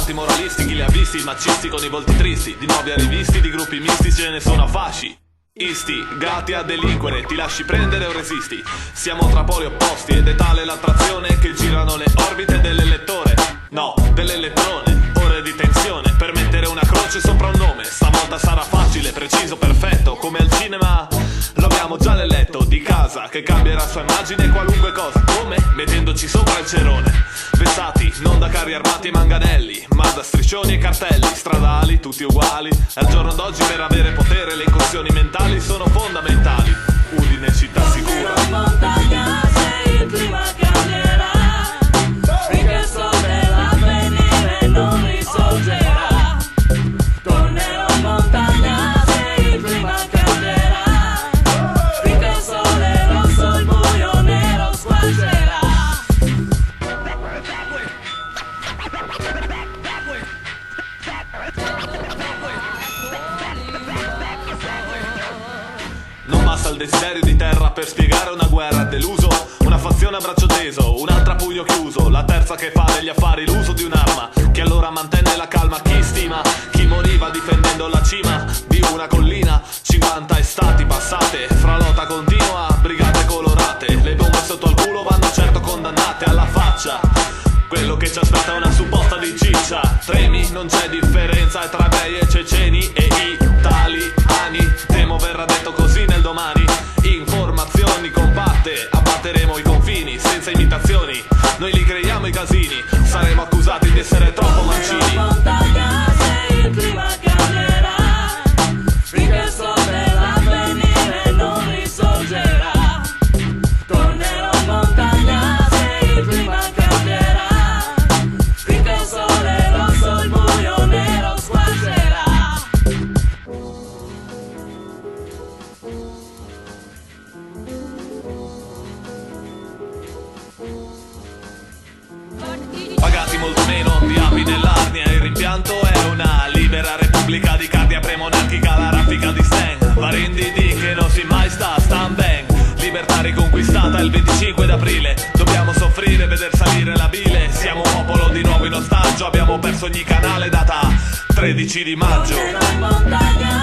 santi moralisti, chi li ha visti, macisti con i volti tristi, di nuovi arrivisti, di gruppi misti ce ne sono a fasci. Isti, gatti a delinquere, ti lasci prendere o resisti? Siamo tra poli opposti ed è tale l'attrazione che girano le orbite dell'elettore. No, dell'elettrone, ore di tensione per mettere una croce sopra un nome. Stavolta sarà facile, preciso, perfetto, come al cinema. Lo abbiamo già l'eletto di casa che cambierà sua immagine qualunque cosa. Come? Mettendoci sopra il cerone. Vessati non da carri armati e manganelli, ma da striscioni e cartelli stradali, tutti uguali. Al giorno d'oggi per avere potere le incursioni mentali sono fondamentali. Udine città sicura. Montagna se il clima cambierà, finché il sole dell'avvenire non risorgerà. Tornerò in montagna se il clima cambierà, finché il sole rosso il buio nero squarcerà. Non basta il desiderio di terra per spiegare una guerra deluso, una fazione a braccio teso, un'altra a pugno chiuso, la terza che fa degli affari l'uso di un'arma, che allora mantenne la calma chi stima, chi moriva difendendo la cima di una collina. 50 estati passate, fra lotta continua, brigate colorate, le bombe sotto al culo vanno certo condannate alla faccia. Quello che ci aspetta è una supposta di ciccia. Tremi, non c'è differenza tra ebrei e ceceni e italiani. Temo verrà detto così nel domani. Informazioni compatte, abbatteremo i confini senza imitazioni. Noi li creiamo i casini, saremo accusati di essere troppo mancini. Montagna se il clima cambierà, finché il sole dell'avvenire non risorgerà. Tornerò in montagna se il clima cambierà, finché il sole rosso il buio nero squarcerà. Pagati molto meno di api nell'Arnia, il rimpianto è una libera repubblica di cardia premonarchica, la raffica di Stan. Varendi di che non si mai stan bang. Libertà riconquistata il 25 d'aprile, dobbiamo soffrire, veder salire la bile. Siamo un popolo di nuovo in ostaggio, abbiamo perso ogni canale data 13 di maggio. Tornerò in montagna